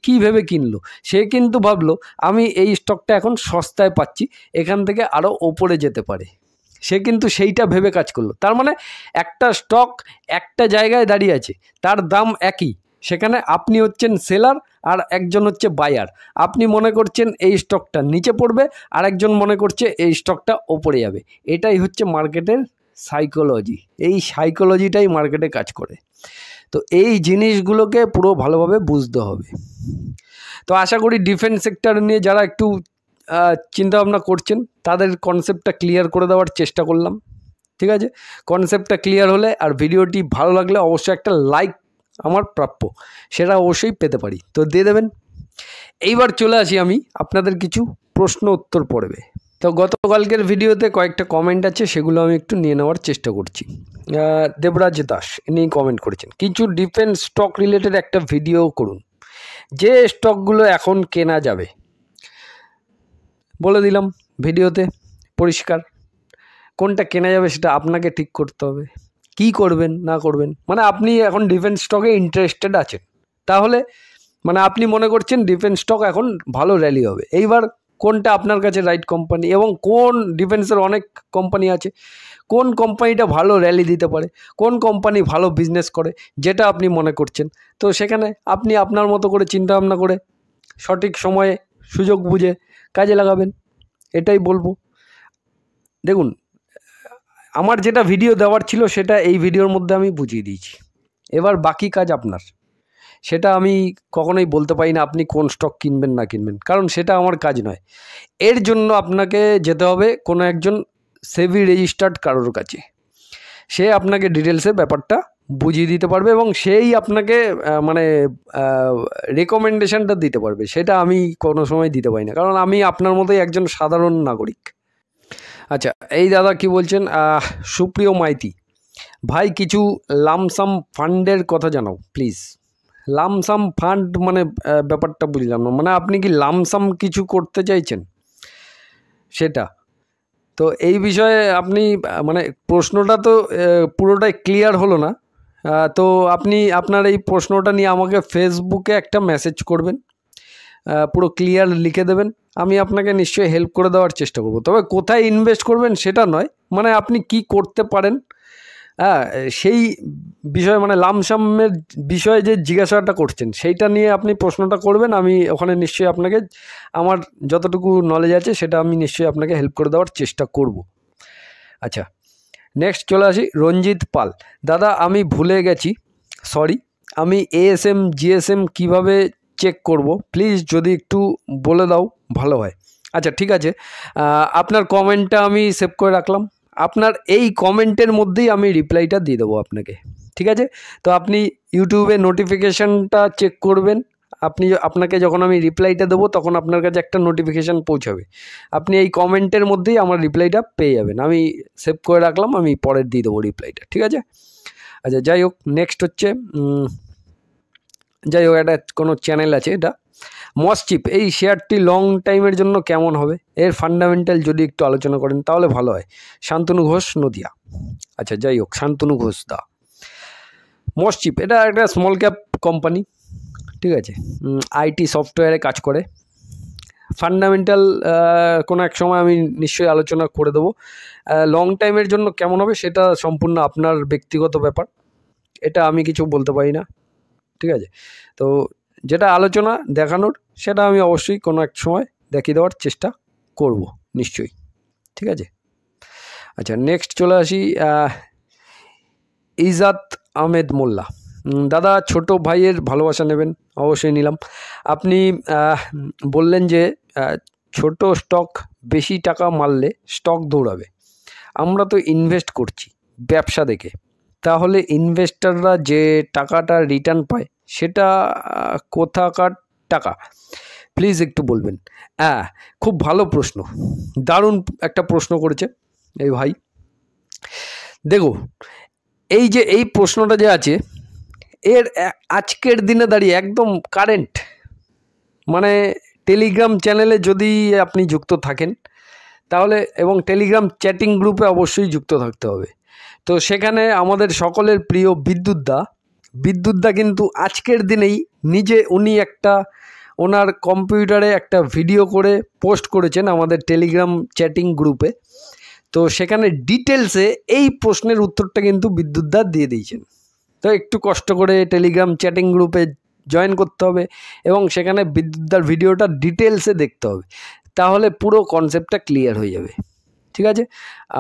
কি ভেবে কিনলো? সে কিন্তু ভাবলো আমি এই স্টকটা এখন সস্তায় পাচ্ছি, এখান থেকে আরও ওপরে যেতে পারে, সে কিন্তু সেইটা ভেবে কাজ করলো। তার মানে একটা স্টক একটা জায়গায় দাঁড়িয়ে আছে, তার দাম একই, সেখানে আপনি হচ্ছেন সেলার আর একজন হচ্ছে বায়ার। আপনি মনে করছেন এই স্টকটা নিচে পড়বে, আর একজন মনে করছে এই স্টকটা ওপরে যাবে। এটাই হচ্ছে মার্কেটের সাইকোলজি, এই সাইকোলজিটাই মার্কেটে কাজ করে। তো এই জিনিসগুলোকে পুরো ভালোভাবে বুঝতে হবে। তো আশা করি ডিফেন্স সেক্টর নিয়ে যারা একটু চিন্তাভাবনা করছেন তাদের কনসেপ্টটা ক্লিয়ার করে দেওয়ার চেষ্টা করলাম। ঠিক আছে, কনসেপ্টটা ক্লিয়ার হলে আর ভিডিওটি ভালো লাগলে অবশ্যই একটা লাইক আমার প্রাপ্য, সেটা অবশ্যই পেতে পারি, তো দিয়ে দেবেন। এইবার চলে আসি আমি আপনাদের কিছু প্রশ্ন উত্তর পড়বে। তো গতকালকের ভিডিওতে কয়েকটা কমেন্ট আছে, সেগুলো আমি একটু নিয়ে নেওয়ার চেষ্টা করছি। দেবরাজ দাস ইনি কমেন্ট করেছেন, কিছু ডিফেন্স স্টক রিলেটেড একটা ভিডিও করুন, যে স্টকগুলো এখন কেনা যাবে। বলে দিলাম ভিডিওতে পরিষ্কার, কোনটা কেনা যাবে সেটা আপনাকে ঠিক করতে হবে, কি করবেন না করবেন। মানে আপনি এখন ডিফেন্স স্টকে ইন্টারেস্টেড আছেন, তাহলে মানে আপনি মনে করছেন ডিফেন্স স্টক এখন ভালো র্যালি হবে। এইবার কোনটা আপনার কাছে রাইট কোম্পানি, এবং কোন ডিফেন্সের অনেক কোম্পানি আছে, কোন কোম্পানিটা ভালো র্যালি দিতে পারে, কোন কোম্পানি ভালো বিজনেস করে, যেটা আপনি মনে করছেন। তো সেখানে আপনি আপনার মতো করে চিন্তাভাবনা করে সঠিক সময়ে সুযোগ বুঝে কাজে লাগাবেন, এটাই বলবো। দেখুন, আমার যেটা ভিডিও দেওয়ার ছিল সেটা এই ভিডিওর মধ্যে আমি বুঝিয়ে দিয়েছি, এবার বাকি কাজ আপনার। সেটা আমি কখনোই বলতে পারি না আপনি কোন স্টক কিনবেন না কিনবেন, কারণ সেটা আমার কাজ নয়। এর জন্য আপনাকে যেতে হবে কোনো একজন সেবি রেজিস্টার্ড কারোর কাছে, সে আপনাকে ডিটেলসে ব্যাপারটা বুঝিয়ে দিতে পারবে এবং সেই আপনাকে মানে রেকমেন্ডেশনটা দিতে পারবে। সেটা আমি কোনো সময় দিতে পারি না, কারণ আমি আপনার মতোই একজন সাধারণ নাগরিক। আচ্ছা, এই দাদা কি বলছেন, সুপ্রিয় মাইতি ভাই, কিছু লামসাম ফান্ডের কথা জানাও প্লিজ। লামসাম ফান্ড মানে ব্যাপারটা বুঝলাম না, মানে আপনি কি লামসাম কিছু করতে চাইছেন সেটা? তো এই বিষয়ে আপনি মানে প্রশ্নটা তো পুরোটাই ক্লিয়ার হলো না। তো আপনি আপনার এই প্রশ্নটা নিয়ে আমাকে ফেসবুকে একটা মেসেজ করবেন, পুরো ক্লিয়ার লিখে দেবেন, আমি আপনাকে নিশ্চয়ই হেল্প করে দেওয়ার চেষ্টা করব। তবে কোথায় ইনভেস্ট করবেন সেটা নয়, মানে আপনি কি করতে পারেন হ্যাঁ সেই বিষয়ে, মানে লামসামের বিষয়ে যে জিজ্ঞাসাটা করছেন সেইটা নিয়ে আপনি প্রশ্নটা করবেন, আমি ওখানে নিশ্চয়ই আপনাকে আমার যতটুকু নলেজ আছে সেটা আমি নিশ্চয়ই আপনাকে হেল্প করে দেওয়ার চেষ্টা করব। আচ্ছা, নেক্সট চলে আসি রঞ্জিত পাল। দাদা আমি ভুলে গেছি, সরি, আমি এএসএম জিএসএম কিভাবে চেক করব প্লিজ যদি একটু বলে দাও ভালো হয়। আচ্ছা ঠিক আছে, আপনার কমেন্টটা আমি সেভ করে রাখলাম, আপনার এই কমেন্টের মধ্যেই আমি রিপ্লাইটা দিয়ে দেবো আপনাকে, ঠিক আছে? তো আপনি ইউটিউবে নোটিফিকেশানটা চেক করবেন, আপনাকে যখন আমি রিপ্লাইটা দেবো তখন আপনার কাছে একটা নোটিফিকেশান পৌঁছাবে, আপনি এই কমেন্টের মধ্যেই আমার রিপ্লাইটা পেয়ে যাবেন, আমি সেভ করে রাখলাম, আমি পরের দিয়ে দেবো রিপ্লাইটা, ঠিক আছে? আচ্ছা যাই হোক, নেক্সট হচ্ছে যাই হোক, একটা কোনো চ্যানেল আছে, এটা মসচিপ, এই শেয়ারটি লং টাইমের জন্য কেমন হবে, এর ফান্ডামেন্টাল যদি একটু আলোচনা করেন তাহলে ভালো হয়। শান্তনু ঘোষ, নদিয়া। আচ্ছা যাই হোক, শান্তনু ঘোষ দা, মসচিপ এটা একটা স্মল ক্যাপ কোম্পানি, ঠিক আছে, আইটি সফটওয়্যারে কাজ করে। ফান্ডামেন্টাল কোনো এক সময় আমি নিশ্চয়ই আলোচনা করে দেবো। লং টাইমের জন্য কেমন হবে সেটা সম্পূর্ণ আপনার ব্যক্তিগত ব্যাপার, এটা আমি কিছু বলতে পারি না, ঠিক আছে? তো যেটা আলোচনা দেখানোর সেটা আমি অবশ্যই কোনো এক সময় দেখিয়ে দেওয়ার চেষ্টা করব নিশ্চয়ই, ঠিক আছে? আচ্ছা নেক্সট চলে আসি ইজাত আহমেদ মোল্লা। দাদা ছোট ভাইয়ের ভালোবাসা নেবেন, অবশ্যই নিলাম। আপনি বললেন যে ছোট স্টক বেশি টাকা মারলে স্টক দৌড়াবে, আমরা তো ইনভেস্ট করছি ব্যবসা দেখে, তাহলে ইনভেস্টাররা যে টাকাটা রিটার্ন পায় সেটা কোথাকার টাকা, প্লিজ একটু বলবেন। খুব ভালো প্রশ্ন, দারুণ একটা প্রশ্ন করেছে এই ভাই। দেখো এই যে এই প্রশ্নটা যে আছে এর আজকের দিনে দাঁড়িয়ে একদম কারেন্ট, মানে টেলিগ্রাম চ্যানেলে যদি আপনি যুক্ত থাকেন তাহলে, এবং টেলিগ্রাম চ্যাটিং গ্রুপে অবশ্যই যুক্ত থাকতে হবে। তো সেখানে আমাদের সকলের প্রিয় বিদ্যুৎদা কিন্তু আজকের দিনেই নিজে উনি একটা ওনার কম্পিউটারে একটা ভিডিও করে পোস্ট করেছেন আমাদের টেলিগ্রাম চ্যাটিং গ্রুপে। তো সেখানে ডিটেলসে এই প্রশ্নের উত্তরটা কিন্তু বিদ্যুৎদা দিয়ে দিয়েছেন। তো একটু কষ্ট করে টেলিগ্রাম চ্যাটিং গ্রুপে জয়েন করতে হবে এবং সেখানে বিদ্যুৎদার ভিডিওটা ডিটেলসে দেখতে হবে, তাহলে পুরো কনসেপ্টটা ক্লিয়ার হয়ে যাবে, ঠিক আছে?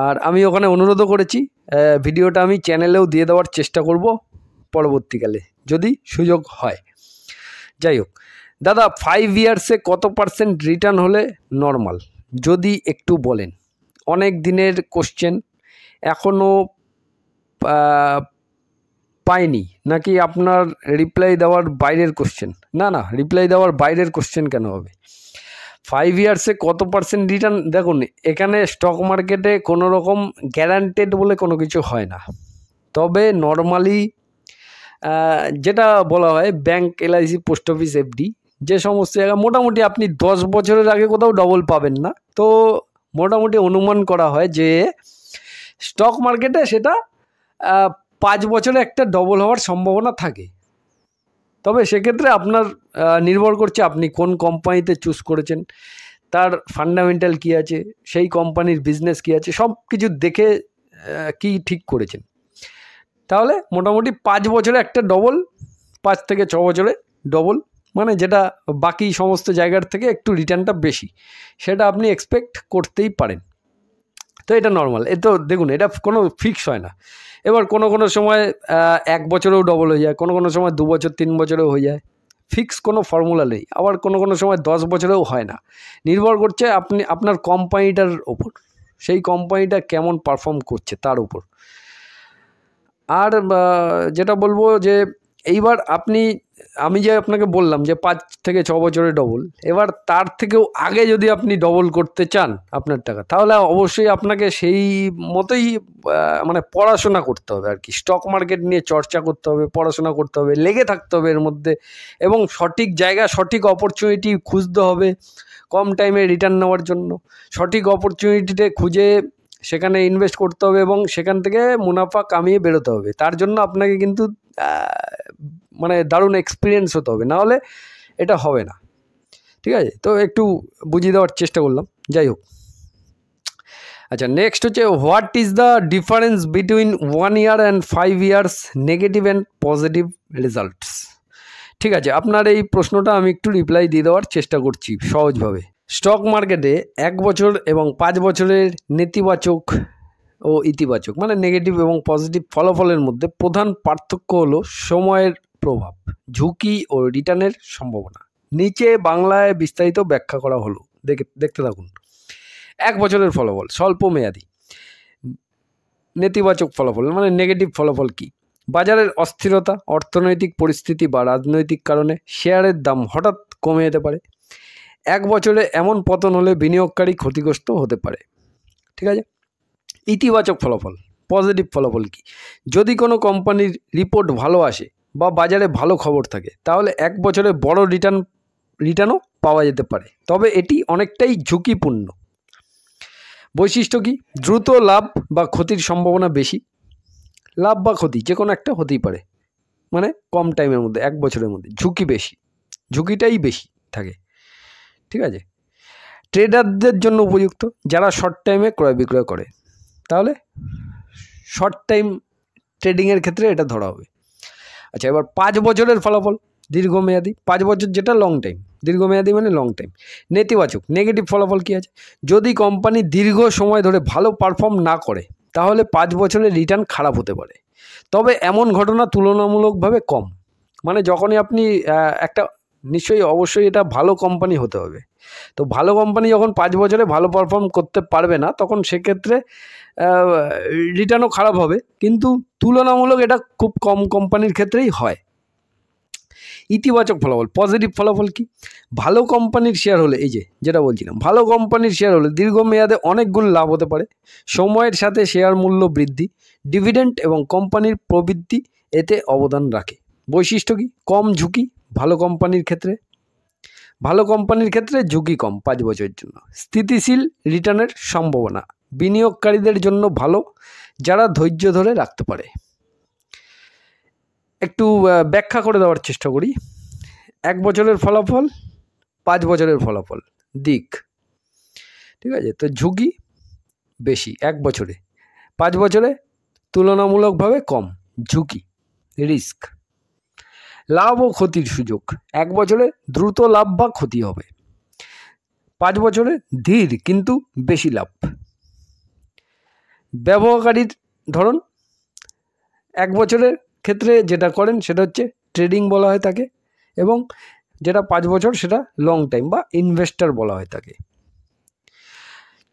আর আমি ওখানে অনুরোধও করেছি, ভিডিওটা আমি চ্যানেলেও দিয়ে দেওয়ার চেষ্টা করব পরবর্তীকালে যদি সুযোগ হয়। যাই হোক দাদা, 5 ইয়ার্সে কত % রিটার্ন হলে নর্মাল, যদি একটু বলেন? অনেক দিনের কোশ্চেন, এখনও পাইনি নাকি আপনার রিপ্লাই দেওয়ার বাইরের কোশ্চেন? না না, রিপ্লাই দেওয়ার বাইরের কোশ্চেন কেন হবে? 5 ইয়ার্সে কত % রিটার্ন, দেখুন এখানে স্টক মার্কেটে কোনো রকম গ্যারান্টেড বলে কোনো কিছু হয় না, তবে নর্মালি যেটা বলা হয় bank, LIC, post office, FD, যে সমস্ত জায়গা মোটামুটি আপনি 10 বছরের আগে কোথাও ডবল পাবেন না, তো মোটামুটি অনুমান করা হয় যে স্টক মার্কেটে সেটা 5 বছরে একটা ডবল হওয়ার সম্ভাবনা থাকে। তবে সেক্ষেত্রে আপনার নির্ভর করছে আপনি কোন কোম্পানিতে চুজ করেছেন, তার ফান্ডামেন্টাল কী আছে, সেই কোম্পানির বিজনেস কী আছে, সব কিছু দেখে কি ঠিক করেছেন। তাহলে মোটামুটি 5 বছরে একটা ডবল, 5 থেকে 6 বছরে ডবল, মানে যেটা বাকি সমস্ত জায়গার থেকে একটু রিটার্নটা বেশি, সেটা আপনি এক্সপেক্ট করতেই পারেন। তো এটা নর্মাল, এ তো দেখুন এটা কোনো ফিক্স হয় না। এবার কোনো কোনো সময় 1 বছরেও ডবল হয়ে যায়, কোনো কোনো সময় 2 বছর 3 বছরেও হয়ে যায়, ফিক্স কোনো ফর্মুলা নেই। আবার কোনো কোনো সময় 10 বছরেও হয় না, নির্ভর করছে আপনার কোম্পানিটার ওপর, সেই কোম্পানিটা কেমন পারফর্ম করছে তার উপর। আর যেটা বলবো যে এইবার আমি যে আপনাকে বললাম যে 5 থেকে 6 বছরের ডবল, এবার তার থেকেও আগে যদি আপনি ডবল করতে চান আপনার টাকা, তাহলে অবশ্যই আপনাকে সেই মতোই মানে পড়াশোনা করতে হবে আর কি, স্টক মার্কেট নিয়ে চর্চা করতে হবে, পড়াশোনা করতে হবে, লেগে থাকতে হবে এর মধ্যে, এবং সঠিক জায়গা সঠিক অপরচুনিটি খুঁজতে হবে কম টাইমে রিটার্ন নেওয়ার জন্য। সঠিক অপরচুনিটিতে খুঁজে সেখানে ইনভেস্ট করতে হবে এবং সেখান থেকে মুনাফা কামিয়ে বেরোতে হবে। তার জন্য আপনাকে কিন্তু মানে দারুণ এক্সপিরিয়েন্স হতে হবে, নাহলে এটা হবে না। ঠিক আছে, তো একটু বুঝিয়ে দেওয়ার চেষ্টা করলাম। যাই হোক, আচ্ছা নেক্সট হচ্ছে what is the difference between 1 year and 5 years negative and positive results. ঠিক আছে, আপনার এই প্রশ্নটা আমি একটু রিপ্লাই দিয়ে দেওয়ার চেষ্টা করছি সহজভাবে। স্টক মার্কেটে 1 বছর এবং 5 বছরের নেতিবাচক ও ইতিবাচক মানে নেগেটিভ এবং পজিটিভ ফলাফলের মধ্যে প্রধান পার্থক্য হলো সময়ের প্রভাব, ঝুঁকি ও রিটার্নের সম্ভাবনা। নিচে বাংলায় বিস্তারিত ব্যাখ্যা করা হলো, দেখতে থাকুন। 1 বছরের ফলাফল স্বল্প মেয়াদী। নেতিবাচক ফলাফল মানে নেগেটিভ ফলাফল কি? বাজারের অস্থিরতা, অর্থনৈতিক পরিস্থিতি বা রাজনৈতিক কারণে শেয়ারের দাম হঠাৎ কমে যেতে পারে। 1 বছরে এমন পতন হলে বিনিয়োগকারী ক্ষতিগ্রস্ত হতে পারে। ঠিক আছে। ইতিবাচক ফলাফল, পজিটিভ ফলাফল কি? যদি কোনো কোম্পানির রিপোর্ট ভালো আসে বা বাজারে ভালো খবর থাকে তাহলে 1 বছরে বড় রিটার্নও পাওয়া যেতে পারে, তবে এটি অনেকটাই ঝুঁকিপূর্ণ। বৈশিষ্ট্য কি? দ্রুত লাভ বা ক্ষতির সম্ভাবনা বেশি। লাভ বা ক্ষতি যে কোনো একটা হতেই পারে, মানে কম টাইমের মধ্যে 1 বছরের মধ্যে। ঝুঁকি বেশি, ঝুঁকিটাই বেশি থাকে। ঠিক আছে। ট্রেডারদের জন্য উপযুক্ত, যারা শর্ট টাইমে ক্রয় বিক্রয় করে, তাহলে শর্ট টাইম ট্রেডিংয়ের ক্ষেত্রে এটা ধরা হবে। আচ্ছা, এবার 5 বছরের ফলাফল দীর্ঘমেয়াদী। 5 বছর যেটা লং টাইম, দীর্ঘমেয়াদী মানে লং টাইম। নেতিবাচক, নেগেটিভ ফলাফল কী আছে? যদি কোম্পানি দীর্ঘ সময় ধরে ভালো পারফর্ম না করে তাহলে 5 বছরের রিটার্ন খারাপ হতে পারে, তবে এমন ঘটনা তুলনামূলকভাবে কম। মানে যখনই আপনি একটা নিশ্চয়ই অবশ্যই এটা ভালো কোম্পানি হতে হবে। তো ভালো কোম্পানি যখন 5 বছরে ভালো পারফর্ম করতে পারবে না তখন সেক্ষেত্রে রিটার্নও খারাপ হবে, কিন্তু তুলনামূলক এটা খুব কম কোম্পানির ক্ষেত্রেই হয়। ইতিবাচক ফলাফল, পজিটিভ ফলাফল কি? ভালো কোম্পানির শেয়ার হলে, এই যেটা বলছিলাম, ভালো কোম্পানির শেয়ার হলে দীর্ঘমেয়াদে অনেক গুণ লাভ হতে পারে। সময়ের সাথে শেয়ার মূল্য বৃদ্ধি, ডিভিডেন্ড এবং কোম্পানির প্রবৃদ্ধি এতে অবদান রাখে। বৈশিষ্ট্য কি? কম ঝুঁকি ভালো কোম্পানির ক্ষেত্রে, ভালো কোম্পানির ক্ষেত্রে ঝুঁকি কম 5 বছরের জন্য। স্থিতিশীল রিটার্নের সম্ভাবনা, বিনিয়োগকারীদের জন্য ভালো যারা ধৈর্য ধরে রাখতে পারে। একটু ব্যাখ্যা করে দেওয়ার চেষ্টা করি। 1 বছরের ফলাফল, 5 বছরের ফলাফল, দিক। ঠিক আছে, তো ঝুঁকি বেশি 1 বছরে, 5 বছরে তুলনামূলকভাবে কম ঝুঁকি, রিস্ক। লাভ ও ক্ষতির সুযোগ, 1 বছরে দ্রুত লাভ বা ক্ষতি হবে, 5 বছরে ধীর কিন্তু বেশি লাভ। ব্যবহারকারীর ধরন, 1 বছরের ক্ষেত্রে যেটা করেন সেটা হচ্ছে ট্রেডিং বলা হয় তাকে, এবং যেটা 5 বছর সেটা লং টাইম বা ইনভেস্টর বলা হয় তাকে।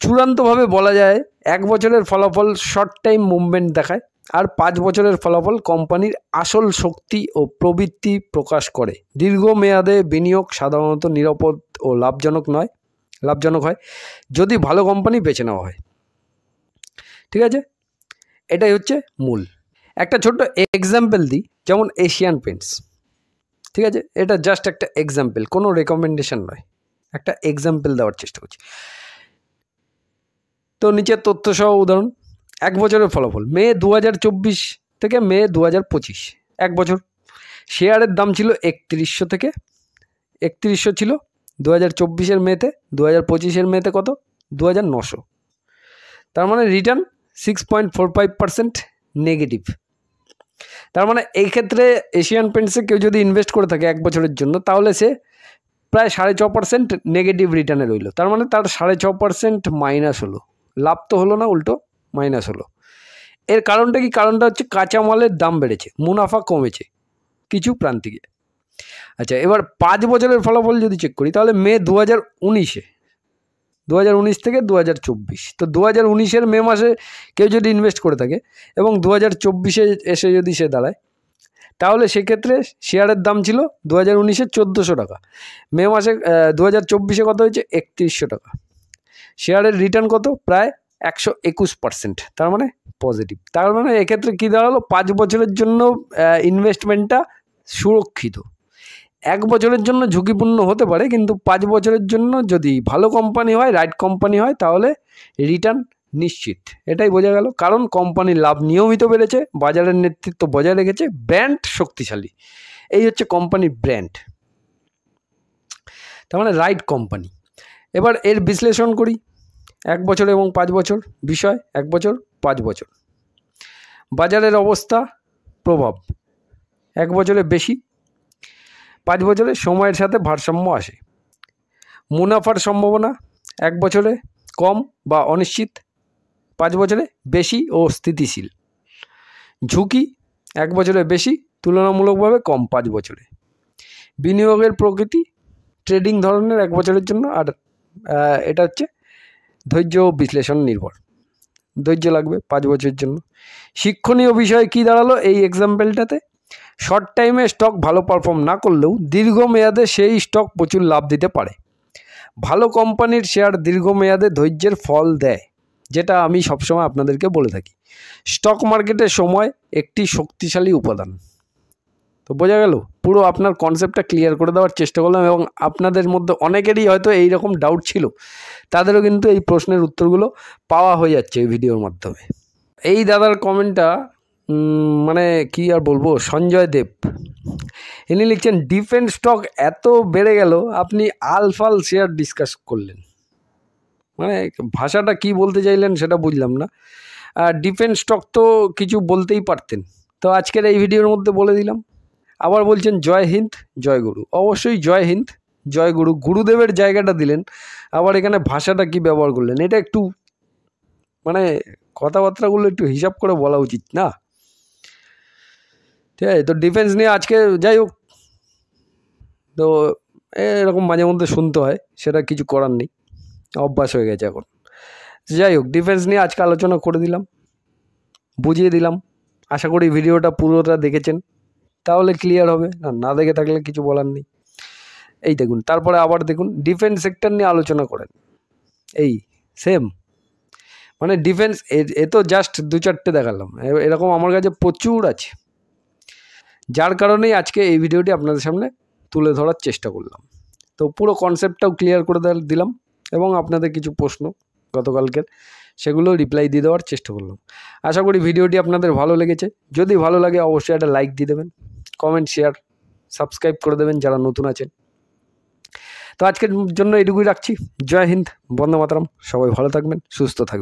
চূড়ান্তভাবে বলা যায় 1 বছরের ফলাফল শর্ট টাইম মুভমেন্ট দেখায়, আর 5 বছরের ফলাফল কোম্পানির আসল শক্তি ও প্রবৃত্তি প্রকাশ করে। দীর্ঘমেয়াদে বিনিয়োগ সাধারণত নিরাপদ ও লাভজনক হয় যদি ভালো কোম্পানি বেছে নেওয়া হয়। ঠিক আছে, এটাই হচ্ছে মূল। একটা ছোট্ট এক্সাম্পল দিই, যেমন এশিয়ান পেন্টস। ঠিক আছে, এটা জাস্ট একটা এক্সাম্পল, কোনো রেকমেন্ডেশন নয়, একটা এক্সাম্পল দেওয়ার চেষ্টা করছি। তো নিচের তথ্য সহ উদাহরণ। 1 বছরের ফলাফল মে 2024 থেকে মে 2025, 1 বছর। শেয়ারের দাম ছিল 3100 থেকে 3100 ছিল 2024-এর মেতে, 2025-এর মেতে কত? 2900। তার মানে রিটার্ন 6.45% নেগেটিভ। তার মানে এই ক্ষেত্রে এশিয়ান পেন্টসে কেউ যদি ইনভেস্ট করে থাকে 1 বছরের জন্য তাহলে সে প্রায় 6.5% নেগেটিভ রিটার্নে রইল। তার মানে তার 6.5% মাইনাস হলো, লাভ তো হলো না, উল্টো মাইনাস হলো। এর কারণটা কি? কারণটা হচ্ছে কাঁচামালের দাম বেড়েছে, মুনাফা কমেছে কিছু প্রান্তিকে। আচ্ছা, এবার 5 বছরের ফলাফল যদি চেক করি তাহলে মে 2019 থেকে 2024, তো 2019-এর মে মাসে কেউ যদি ইনভেস্ট করে থাকে এবং 2024-এ এসে যদি সে দাঁড়ায় তাহলে সেক্ষেত্রে শেয়ারের দাম ছিল 2019-এ 1400 টাকা, মে মাসে 2024-এ কত হয়েছে? 3100 টাকা। শেয়ারের রিটার্ন কত? প্রায় 121%, তার মানে পজিটিভ। তার মানে এক্ষেত্রে কী দাঁড়ালো? 5 বছরের জন্য ইনভেস্টমেন্টটা সুরক্ষিত। 1 বছরের জন্য ঝুঁকিপূর্ণ হতে পারে, কিন্তু 5 বছরের জন্য যদি ভালো কোম্পানি হয়, রাইট কোম্পানি হয়, তাহলে রিটার্ন নিশ্চিত। এটাই বোঝা গেল। কারণ কোম্পানির লাভ নিয়মিত বেড়েছে, বাজারের নেতৃত্ব বজায় রেখেছে, ব্র্যান্ড শক্তিশালী। এই হচ্ছে কোম্পানির ব্র্যান্ড। তার মানে রাইট কোম্পানি। এবার এর বিশ্লেষণ করি 1 বছর এবং 5 বছর। বিষয় 1 বছর 5 বছর। বাজারের অবস্থা, প্রভাব 1 বছরে বেশি, 5 বছরে সময়ের সাথে ভারসাম্য আসে। মুনাফার সম্ভাবনা 1 বছরে কম বা অনিশ্চিত, 5 বছরে বেশি ও স্থিতিশীল। ঝুঁকি 1 বছরে বেশি, তুলনামূলকভাবে কম 5 বছরে। বিনিয়োগের প্রকৃতি ট্রেডিং ধরনের 1 বছরের জন্য, আর এটা হচ্ছে ধৈর্য ও বিশ্লেষণ নির্ভর। ধৈর্য লাগবে 5 বছরের জন্য। শিক্ষণীয় বিষয় কি দাঁড়ালো এই এক্সাম্পলটাতে? শর্ট টাইমে স্টক ভালো পারফর্ম না করলেও দীর্ঘমেয়াদে সেই স্টক প্রচুর লাভ দিতে পারে। ভালো কোম্পানির শেয়ার দীর্ঘমেয়াদে ধৈর্যের ফল দেয়, যেটা আমি সবসময় আপনাদেরকে বলে থাকি। স্টক মার্কেটের সময় একটি শক্তিশালী উপাদান। তো বোঝা গেল, পুরো আপনার কনসেপ্টটা ক্লিয়ার করে দেওয়ার চেষ্টা করলাম, এবং আপনাদের মধ্যে অনেকেরই হয়তো এই রকম ডাউট ছিল, তাদেরও কিন্তু এই প্রশ্নের উত্তরগুলো পাওয়া হয়ে যাচ্ছে এই ভিডিওর মাধ্যমে। এই দাদার কমেন্টটা মানে কি আর বলবো, সঞ্জয় দেব, ইনি লিখছেন ডিফেন্স স্টক এত বেড়ে গেল, আপনি আলফাল শেয়ার ডিসকাস করলেন। মানে ভাষাটা কি বলতে চাইলেন সেটা বুঝলাম না। ডিফেন্স স্টক তো কিছু বলতেই পারতেন, তো আজকের এই ভিডিওর মধ্যে বলে দিলাম। আবার বলছেন জয় হিন্দ জয় গুরু। অবশ্যই জয় হিন্দ জয় গুরু, গুরুদেবের জায়গাটা দিলেন, আবার এখানে ভাষাটা কি ব্যবহার করলেন, এটা একটু মানে কথাবার্তাগুলো একটু হিসাব করে বলা উচিত না? ঠিক আছে, তো ডিফেন্স নিয়ে আজকে যাই হোক, তো এরকম মাঝে মধ্যে শুনতে হয়, সেটা কিছু করার নেই, অভ্যাস হয়ে গেছে এখন। যাই হোক, ডিফেন্স নিয়ে আজকে আলোচনা করে দিলাম, বুঝিয়ে দিলাম। আশা করি ভিডিওটা পুরোটা দেখেছেন, তাহলে ক্লিয়ার হবে। না দেখে থাকলে কিছু বলার নেই। এই দেখুন, তারপরে আবার দেখুন ডিফেন্স সেক্টর নিয়ে আলোচনা করেন, এই সেম মানে ডিফেন্স, এ তো জাস্ট 2-4টে দেখালাম, এরকম আমার কাছে প্রচুর আছে, যার কারণেই আজকে এই ভিডিওটি আপনাদের সামনে তুলে ধরার চেষ্টা করলাম। তো পুরো কনসেপ্টটাও ক্লিয়ার করে দিলাম, এবং আপনাদের কিছু প্রশ্ন গতকালকের, সেগুলো রিপ্লাই দিয়ে দেওয়ার চেষ্টা করলাম। আশা করি ভিডিওটি আপনাদের ভালো লেগেছে। যদি ভালো লাগে অবশ্যই একটা লাইক দিয়ে দেবেন, কমেন্ট, শেয়ার, সাবস্ক্রাইব করে দেবেন যারা নতুন আছেন। তো আজকের জন্য এটুকুই রাখছি। জয় হিন্দ, বন্দে মাতরম। সবাই ভালো থাকবেন, সুস্থ থাকবেন।